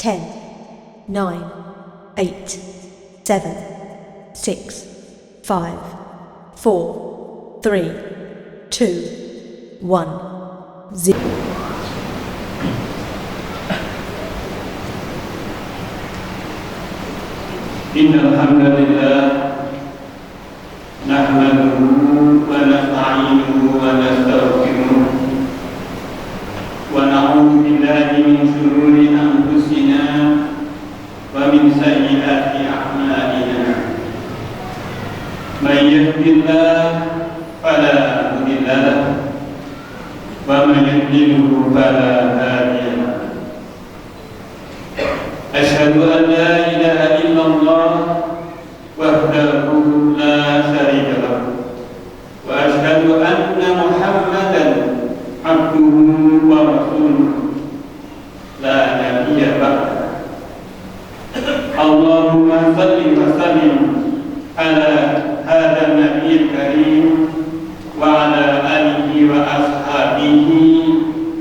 10, 9, 8, 7, 6, 5, 4, 3, 2, 1, 0. إن الحمد لله نحمده ونستعينه ونستغفره ونعوذ بالله من شرور أنفسنا ومن سيئات أعمالنا من يهد الله فلا مضل له ومن يضلل فلا هادي له أشهد أن لا إله إلا الله وحده لا شريك له وأشهد أن محمدا عبده ورسوله لا نبي بعده اللهم صل وسلم على هذا النبي الكريم وعلى آله وأصحابه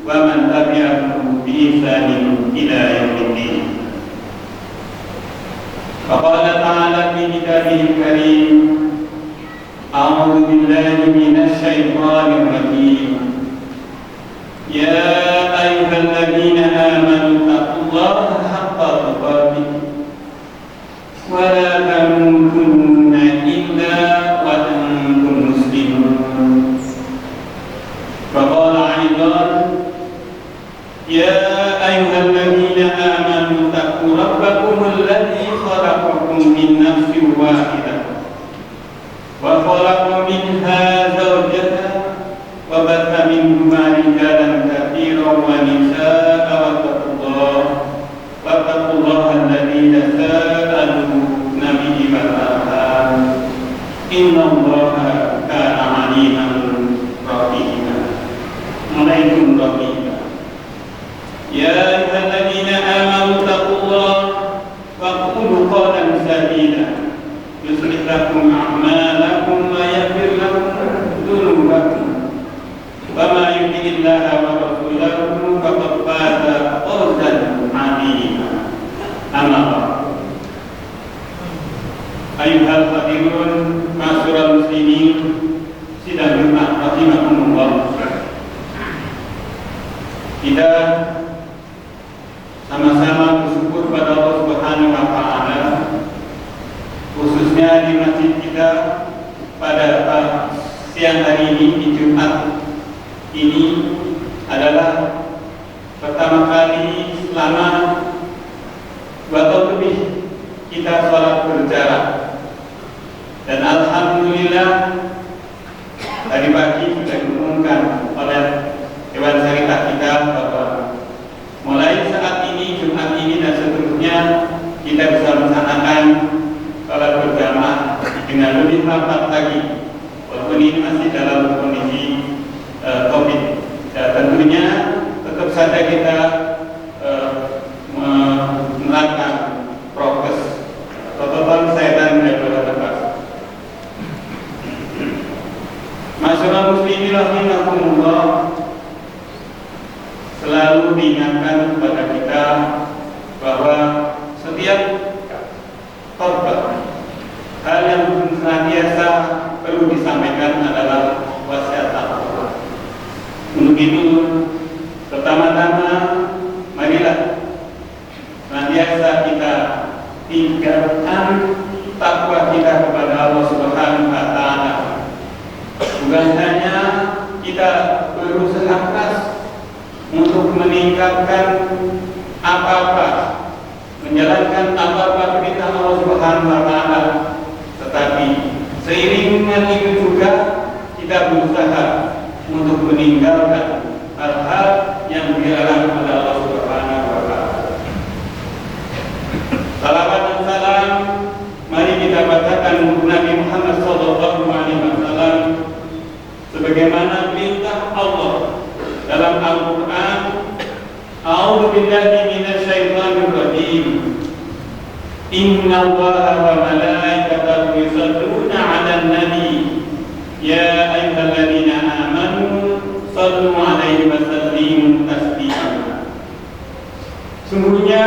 ومن تبعهم بإحسان إلى يوم الدين. فقال تعالى في كتابه الكريم أعوذ بالله من الشيطان الرجيم يا أيها الذين آمنوا اتقوا الله حق تقاته ولا تموتن إلا وأنتم مسلمون. وقال أيضا يا أيها الذين آمنوا اتقوا ربكم الذي خلقكم من نفس واحدة وخلق منها زوجها وبث منهما رجالا كثيرا ونساء واتقوا الله الذي تساءلون به والأرحام إن الله كان عليما رقيبا عليكم رقيبا. يا أيها الذين آمنوا اتقوا الله وقولوا قولا سديدا يصلح لكم أعمالكم ويغفر لكم ذنوبكم وما يطع الله ورسوله فقد فاز فوزا عظيما. أما بعد أيها الحاضرون معاشر المسلمين sidang Jumat rahimakumullah. Kita sama-sama bersyukur pada Allah Subhanahu wa taala khususnya di masjid kita pada siang hari ini di Jumat ini adalah pertama kali selama 2 tahun lebih kita sholat berjarak dan alhamdulillah tadi pagi sudah diumumkan oleh Dewan Syariah kita bahwa mulai saat ini, Jumat ini dan seterusnya kita bisa melaksanakan sholat berjamaah dengan lebih rapat lagi walaupun ini masih dalam kondisi COVID. Dan tentunya tetap saja kita menerapkan prokes protokol kesehatan dari tempat. Masyarakat muslimin rahimakumullah, selalu diingatkan kepada kita bahwa setiap khutbah hal yang senantiasa perlu disampaikan adalah wasiat taqwa. Untuk itu, pertama-tama marilah senantiasa kita tinggalkan takwa kita kepada Allah Subhanahu wa taala. Bukan hanya kita berusaha keras untuk meningkatkan apa-apa, menjalankan apa-apa perintah Allah Subhanahu wa taala, tetapi seiring dengan itu juga kita berusaha untuk meninggalkan hal-hal yang dilarang oleh Allah Subhanahu wa taala. Salawat dan salam mari kita bacakan untuk Nabi Muhammad sallallahu alaihi wasallam sebagaimana perintah Allah dalam Al-Quran. A'udzu billahi minasyaitonir rajim. Inna Allaha wa malaikatahu yusholluna 'alan nabi ya ayyuhalladzina amanu shallu 'alaihi wa sallimu taslima. Sungguhnya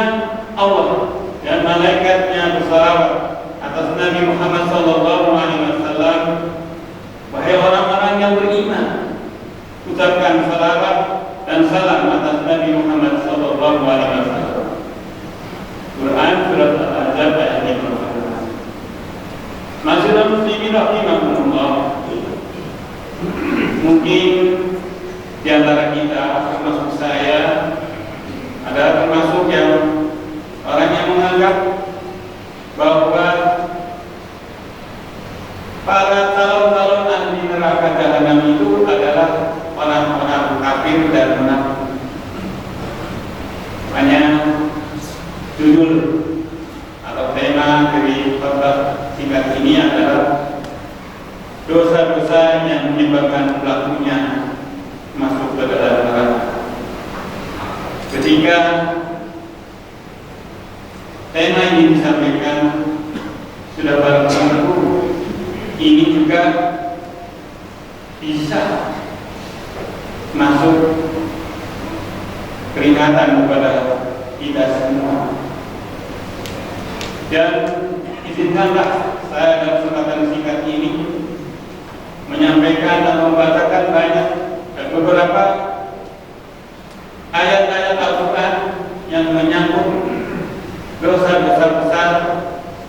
rahimakumullah, mungkin di antara kita, termasuk saya, ada termasuk yang orang yang menganggap bahwa para calon-calon ahli neraka jahanam itu adalah orang-orang kafir dan munafik. Makanya judul atau tema dari khotbah singkat ini adalah dosa-dosa yang menyebabkan pelakunya masuk ke dalam neraka. Ketika tema ini disampaikan, sudah barang tentu ini juga bisa masuk peringatan kepada kita semua. Dan izinkanlah saya dalam kesempatan singkat ini menyampaikan dan membacakan banyak dan beberapa ayat-ayat Al-Quran yang menyangkut dosa-dosa besar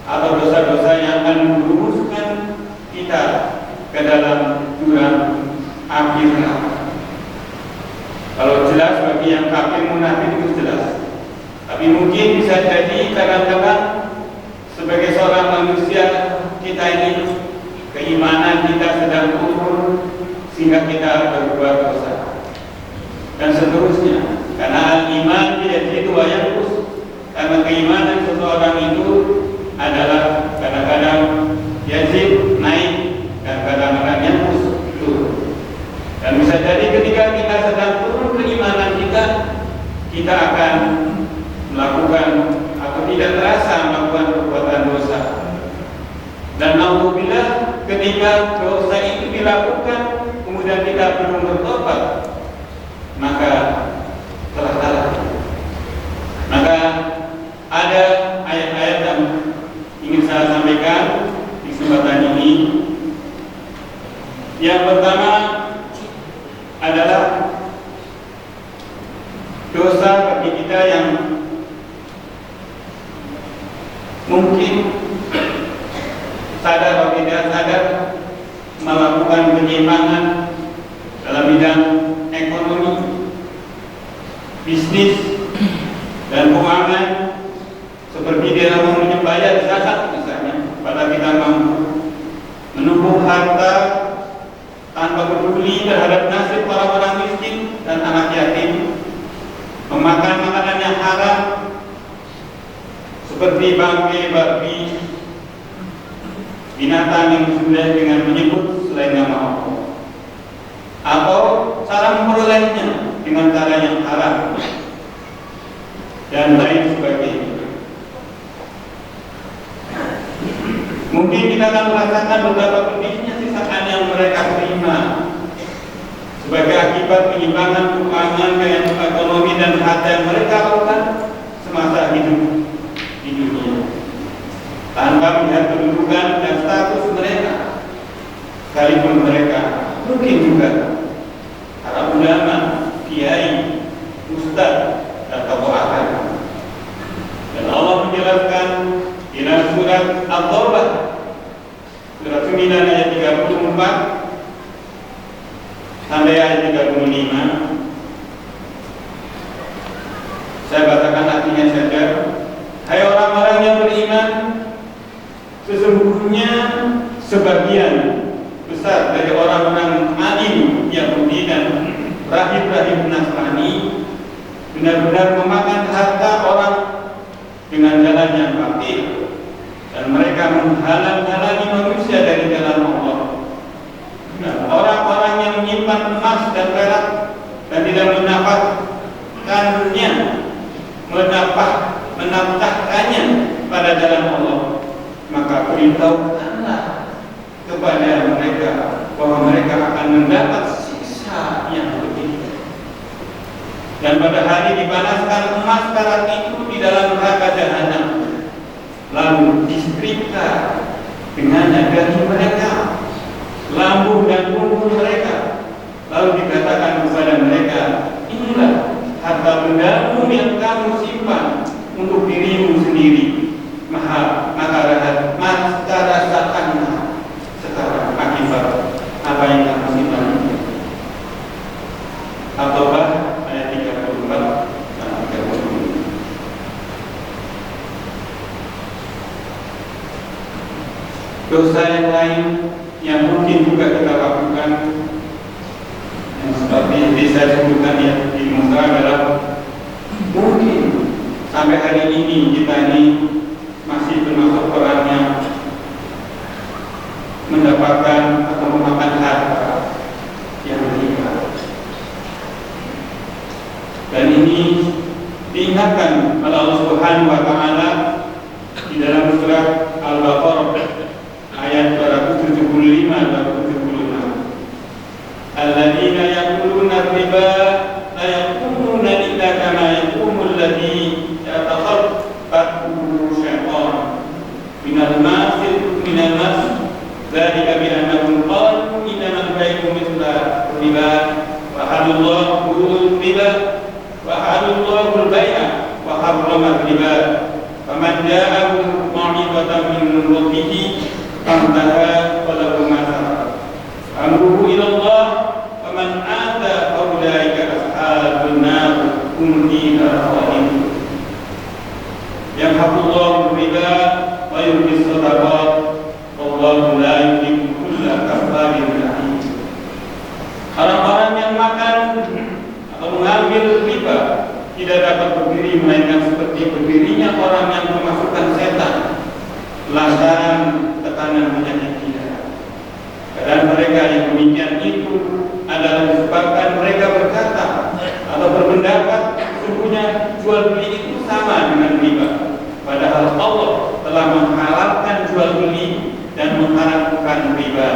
atau dosa-dosa yang akan menjerumuskan kita ke dalam jurang api neraka. Kalau jelas bagi yang kafir munafik itu jelas, tapi mungkin bisa jadi kadang-kadang sebagai seorang manusia kita ini keimanan kita sedang turun sehingga kita berbuat dosa dan seterusnya. Karena iman tidak itu yanqus, karena keimanan seseorang itu adalah kadang-kadang yazid naik dan kadang-kadang yanqus turun. Dan bisa jadi ketika kita sedang turun keimanan kita akan melakukan atau tidak terasa melakukan perbuatan dosa. Dan alhamdulillah ketika dosa itu dilakukan kemudian kita belum bertobat, maka telah salah. Maka ada ayat-ayat yang ingin saya sampaikan di kesempatan ini. Yang pertama adalah dosa bagi kita yang mungkin sadar atau tidak sadar melakukan penyimpangan dalam bidang ekonomi, bisnis, dan keuangan, seperti dalam membayar zakat misalnya. Pada kita mampu menumpuk harta tanpa peduli terhadap nasib para orang miskin dan anak yatim, memakan makanan yang haram seperti bangkai, babi, binatang yang disembelih dengan menyebut selain nama Allah, atau cara memperolehnya dengan cara yang haram dan lain sebagainya. Mungkin kita akan merasakan beberapa pedihnya siksaan yang mereka terima sebagai akibat penyimpangan keuangan, ekonomi dan harta yang mereka lakukan semasa hidup di dunia, tanpa melihat kedudukan dan status mereka. Sekalipun mereka mungkin juga para ulama, kiai, ustaz, dan tokoh agama. Dan Allah menjelaskan di dalam surat At-Taubah surat 9 ayat 34 sampai ayat 35. Saya bacakan artinya saja. Hai orang-orang yang beriman, sesungguhnya sebagian besar dari orang-orang alim Yahudi dan rahib-rahib Nasrani benar-benar memakan harta orang dengan jalan yang batil, dan mereka menghalang-halangi manusia dari jalan Allah. Dan orang-orang yang menyimpan emas dan perak dan tidak menafkahkannya pada jalan Allah, maka beritahukanlah kepada mereka bahwa mereka akan mendapat siksa yang pedih. Dan pada hari dipanaskan emas perak itu di dalam neraka jahanam, lalu disetrika dengannya gaji mereka, lambung dan punggung mereka, lalu dikatakan kepada mereka, inilah harta bendamu yang kamu simpan untuk dirimu sendiri, maka rasakanlah sekarang dosa yang lain yang mungkin juga kita lakukan, yang seperti saya sebutkan ya di muka adalah mungkin sampai hari ini kita ini masih termasuk orang yang mendapatkan atau memakan harta yang riba. Dan ini diingatkan oleh Allah Subhanahu wa taala di dalam surat Al-Baqarah ayat 275 dan 276. Alladzina yaquluna riba la yaquluna illa kama yaqulu alladzi yatakhabbathu syaitan minal mas dzalika bi annahum qalu innamal bay'u mithla riba wa halallahu riba wa halallahu al-bay'a wa harrama riba faman ja'ahu mau'izatan min rabbih fantaha falahu ma salaf amruhu ila Allah faman ata faulaika ashabun nar hum fiha khalidun yamhaqullahu riba wa yurbi shadaqat wallahu la yuhibbu kulla kafarin athim. Orang-orang yang makan atau mengambil riba tidak dapat berdiri melainkan seperti berdirinya orang yang memasukkan setan lantaran tekanan penyakit tidak. Dan mereka yang demikian itu adalah disebabkan mereka berkata atau berpendapat sesungguhnya jual beli itu sama dengan riba, padahal Allah telah menghalalkan jual beli dan mengharamkan riba.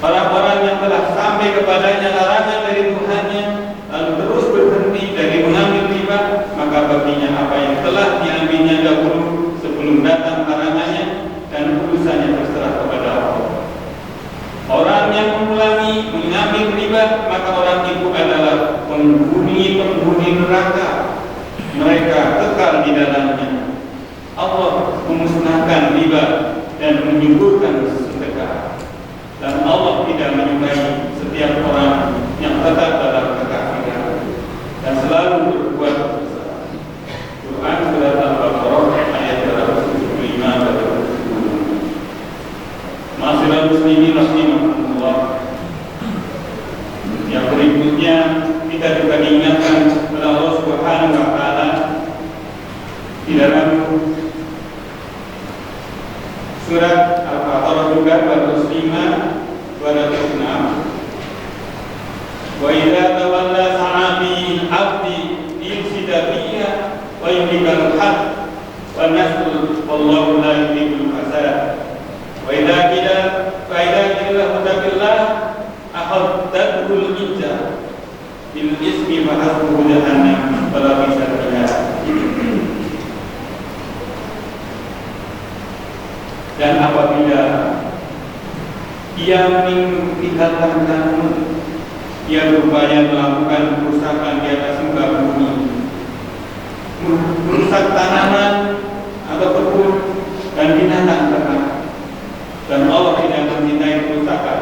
Orang-orang yang telah sampai kepadanya larangan dari Tuhannya lalu terus berhenti dari mengambil riba, maka baginya apa yang telah diambilnya dahulu sebelum datang larangannya dan urusannya terserah kepada Allah. Orang yang mengulangi mengambil riba, maka orang itu adalah penghuni neraka. Mereka kekal di dalamnya. Allah memusnahkan riba dan menyuburkan sedekah. Dan Allah tidak menyukai setiap orang yang tetap dalam kekafiran dan selalu berbuat dosa. Quran surat Al-Baqarah ayat 275 dan 276. Ma'asyiral muslimin rahimahumullah. Yang berikutnya kita juga diingatkan oleh Allah Subhanahu wa taala di dalam surat Al-Baqarah juga 205 206. Wa idza tawalla sa'abi 'abdi yufsida fiha wa yuhlikal haqq wa nasru wallahu la yuhibbul fasad. Wa idza qila muttaqillah akhadhatul ijza bil ismi fa hasbuhu jahannam wa la bisal mihad. Dan apabila ia meninggalkan kamu, ia berupaya melakukan kerusakan di atas muka bumi, merusak tanaman atau kebun dan binatang ternak, dan Allah tidak mencintai kerusakan.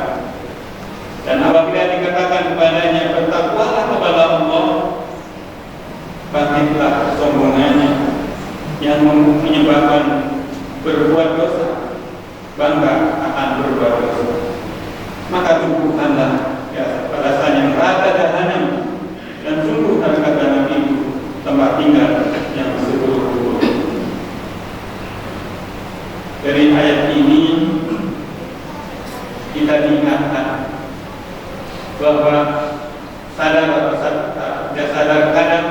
Dan apabila dikatakan kepadanya bertakwalah kepada Allah, bangkitlah kesombongannya yang menyebabkan berbuat dosa, bangga akan berbuat dosa. Maka tumbuhkanlah balasan yang rata jahanam, dan sungguh neraka jahanam itu tempat tinggal yang seburuk-buruk. Dari ayat ini kita diingatkan bahwa sadar atau tidak sadar kadang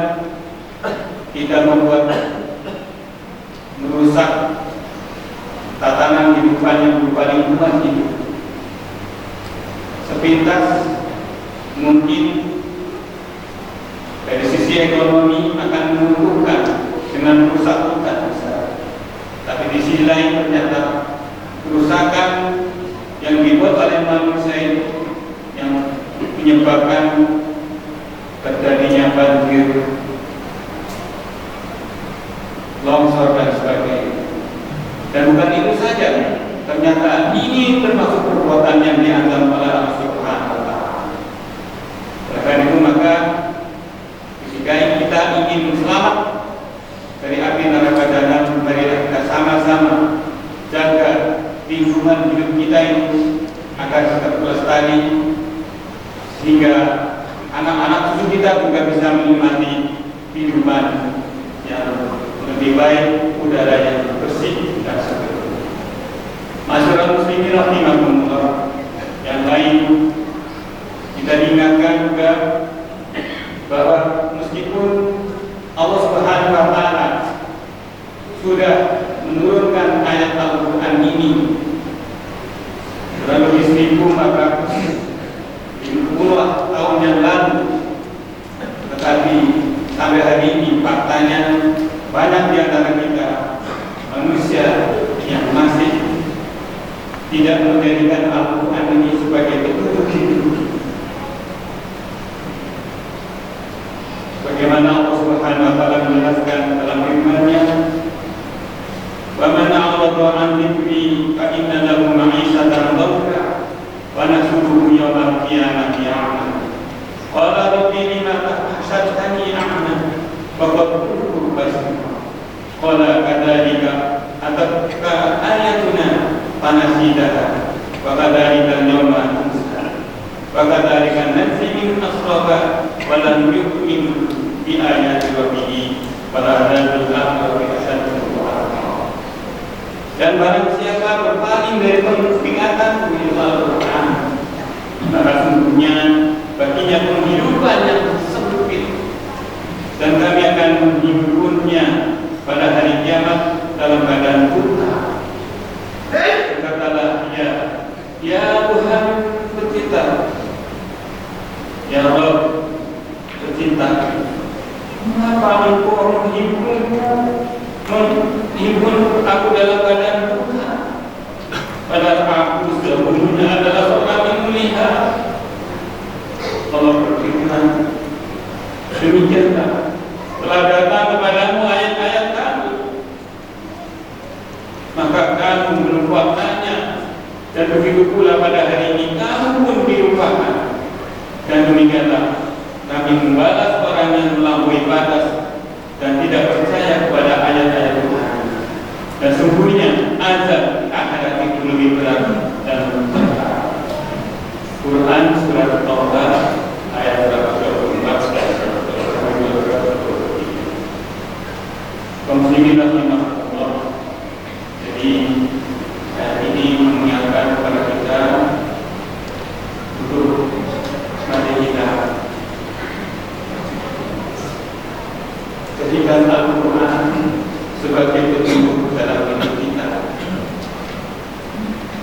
kita merusak tatanan kehidupan yang berupa lingkungan hidup. Sepintas mungkin dari sisi ekonomi akan menguntungkan dengan merusak hutan, tapi di sisi lain ternyata kerusakan yang dibuat oleh manusia itu yang menyebabkan terjadinya banjir, longsor dan sebagainya. Dan bukan itu saja, ternyata ini termasuk perbuatan yang dianggap oleh Allah Subhanahu wa taala. Oleh karena itu maka ketika kita ingin selamat dari api neraka jahanam, marilah kita sama-sama jaga diri lingkungan hidup kita ini agar tetap lestari, sehingga anak-anak cucu kita juga bisa menikmati kehidupan yang lebih baik, udara yang bersih dan segar. Masyarakat muslimin rahimahumullah, yang lain kita diingatkan juga bahwa meskipun Allah Subhanahu wa taala sudah menurunkan ayat Al-Qur'an ini kurang lebih 1450 tahun yang lalu, tetapi sampai hari ini faktanya banyak di antara kita manusia yang masih tidak menjadikan Al-Quran ini sebagai petunjuk hidup. Bagaimana Allah Subhanahu wa taala menjelaskan dalam firman-Nya, "Wa man a'rada 'an dzikri fa inna lahu ma'isyatan dhanka wa nahsyuruhu yawmal qiyamati a'ma. Qala rabbi lima hashartani a'ma wa qad kuntu basira. Qala kadzalika atatka ayatuna fanasidaha wa kadzalika al-yawma tunsa wa kadzalika najzi min asraba wa lam yu'min bi ayati rabbih wa la yadul akhir asyaddu wa." Dan barang siapa berpaling dari peringatan Al-Quran, maka sungguhnya baginya penghidupan yang sempit, dan kami akan menghidupkannya pada hari kiamat dalam keadaan buta. Berkatalah ya Tuhan pencipta, ya Rabb pencipta, mengapa Engkau menghimpun aku dalam keadaan buta, padahal aku sebelumnya adalah seorang yang melihat. Allah berfirman, demikianlah telah datang kepadamu ayat-ayat kami, maka kamu melupakannya, dan begitu pula pada hari ini kamu pun dilupakan. Dan demikianlah kami membalas orang yang melampaui batas dan tidak percaya kepada ayat-ayat Tuhan. Dan sungguhnya azab di akhirat itu lebih berat dan mencekam. Quran surat Taubah ayat 24 dan 25. Muslimin rahimahullah. Jadi ini mengingatkan kepada kita untuk mari kita jadikan Al-Quran sebagai petunjuk dalam hidup kita,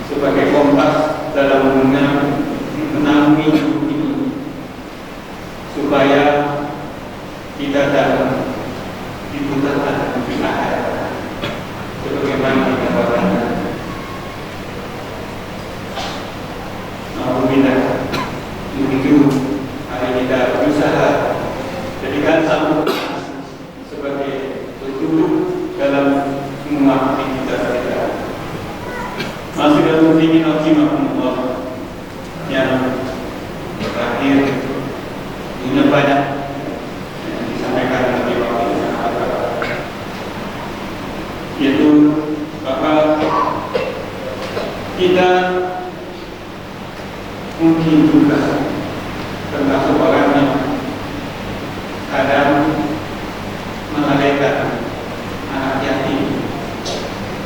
sebagai kompas dalam menangani hidup ini, supaya kita dalam dibutuhkan di akhirat sebagaimana dikatakan. Alhamdulillah, begitu mari kita berusaha jadikan Al-Quran sebagai petunjuk dalam semua aktivitas kita. Masih dalam muslimin rahimahumullah, yang terakhir ini banyak yang disampaikan oleh Bapak, yaitu bahwa kita mungkin juga termasuk orang yang kadang melalaikan anak yatim.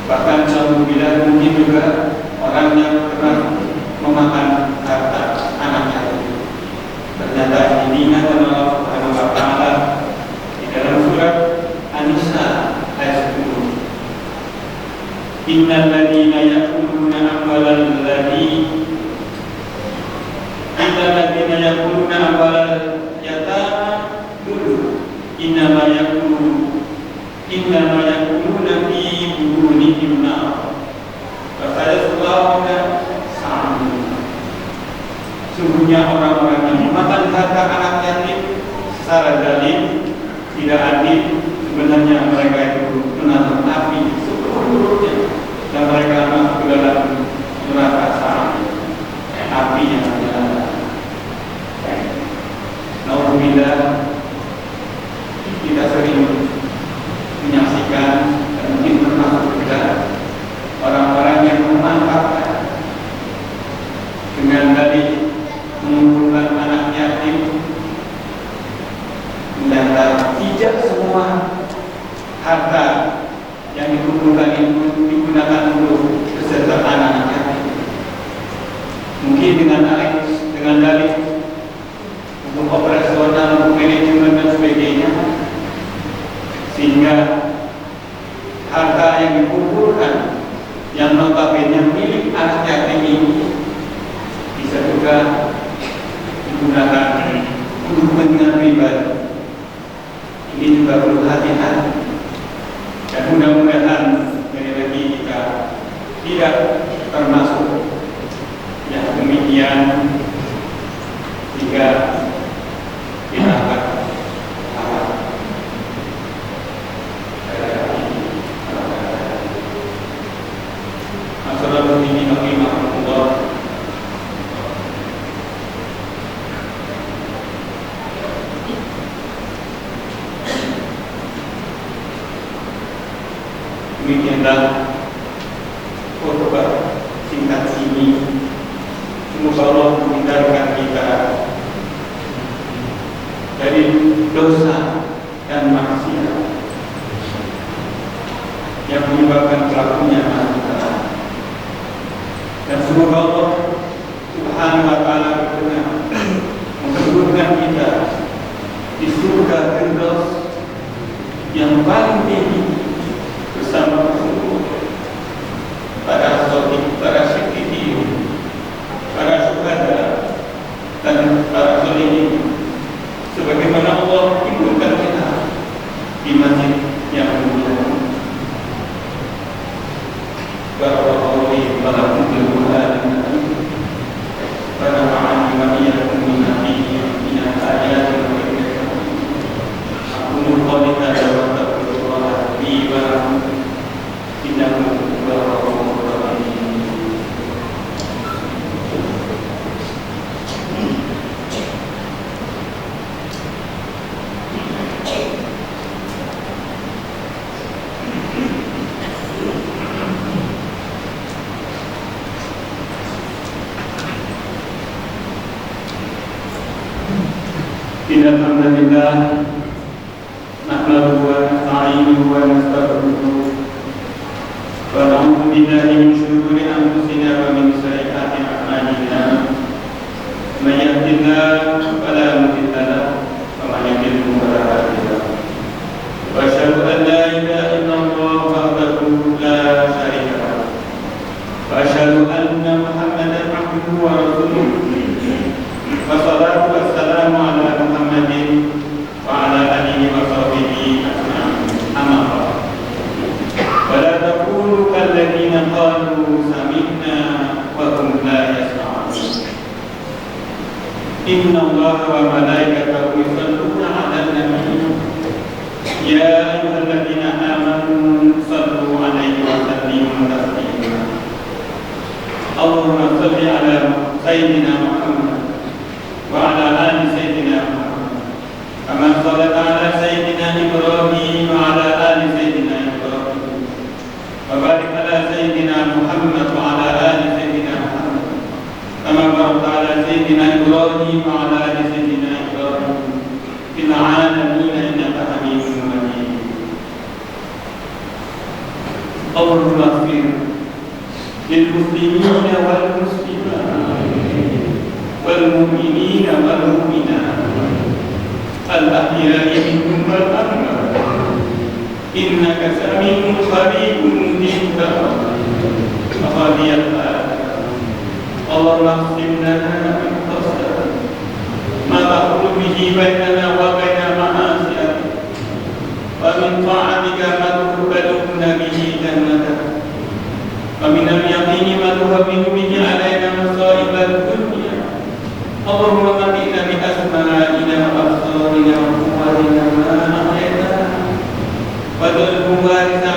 Bahkan alhamdulillah mungkin juga orang yang pernah memakan harta anak yatim. Ternyata ini diingatkan Allah Subhanahu wa taala di dalam surat An-Nisa ayat 10. Innal ladzina ya'kuluna amwalal yatama innama yakuluna fi butunihim nar wa sayaslawna sa'ira. Sungguhnya orang-orang yang memakan harta anak yatim secara zalim, tidak adil, sebenarnya mereka itu menatap api seluruhnya, dan mereka masuk ke dalam neraka sa'ir, api yang menyala. Alhamdulillah, kita sering menyaksikan dan mungkin termasuk juga orang-orang yang memanfaatkan yang dikumpulkan itu digunakan untuk kesejahteraan anak yatim. Mungkin dengan dalih untuk operasional, untuk manajemen dan sebagainya, sehingga harta yang dikumpulkan yang notabene milik anak yatim ini bisa juga digunakan untuk kepentingan pribadi. Ini juga perlu hati-hati. Dan mudah-mudahan sekali lagi kita tidak termasuk yang demikian, jika kita akan Assalamualaikum warahmatullahi wabarakatuh. Demikianlah khutbah singkat ini. Semoga Allah menghindarkan kita dari dosa dan maksiat yang menyebabkan pelakunya masuk neraka. Dan semoga Allah Subhanahu wa Ta'ala berkenan mempertemukan kita di surga Firdaus yang paling tinggi bersama para sholihin, para syikihin, para syuhada dan para sholihin, sebagaimana Allah kumpulkan kita di masjid yang mulia. Barakallahu fiikum wa lakum fil Qur'anil Karim wa nafa'ani wa iyyakum bima fihi min al-ayati wal hikmah. Aqulu qawli hadza wa astaghfirullaha li wa lakum innahu huwal ghafurur rahim. Alhamdulillah, nahmaduhu wa nasta'inuhu wa nastaghfiruh wa na'udzu billahi min shururi anfusina wa min sayyiati a'malina. May yahdihillahu fala mudilla lahu wa may yudlil fala hadiya lahu. Wa asyhadu an la ilaha illallah wahdahu la syarika lahu wa asyhadu anna Muhammadan abduhu wa rasuluh. Wassalatu wassalamu ala Muhammadin wa ala alihi wa sahbihi ajma'in. Amma ba'd. Wa la taqulu kalladzina qalu sami'na wa hum la yasma'un. Inna Allaha wa malaikatahu yusalluna 'alan nabiy. Ya ayyuhalladzina amanu sallu 'alaihi wa sallimu taslima. Allahumma shalli 'ala sayyidina Muhammad وعلى آل سيدنا محمد كما صليت على سيدنا إبراهيم وعلى آل سيدنا إبراهيم وبارك على سيدنا محمد وعلى آل سيدنا محمد كما باركت على سيدنا إبراهيم وعلى آل سيدنا إبراهيم في العالمين إنك حميد مجيد. اللهم اغفر للمسلمين والمسلمات والمؤمنين والمؤمنات الأحياء منهم والأموات إنك سميع قريب مجيب قضي الآخرة. اللهم اقسم لنا من خشيتك ما تحول به بيننا وبين معاصيك ومن طاعتك ما تقبلنا به جنتك ومن اليقين ما تهون به علينا مصائب الدنيا. اللهم متعنا بأسمائنا وأبصارنا وقوتنا ما أحييتنا واجعله وارثا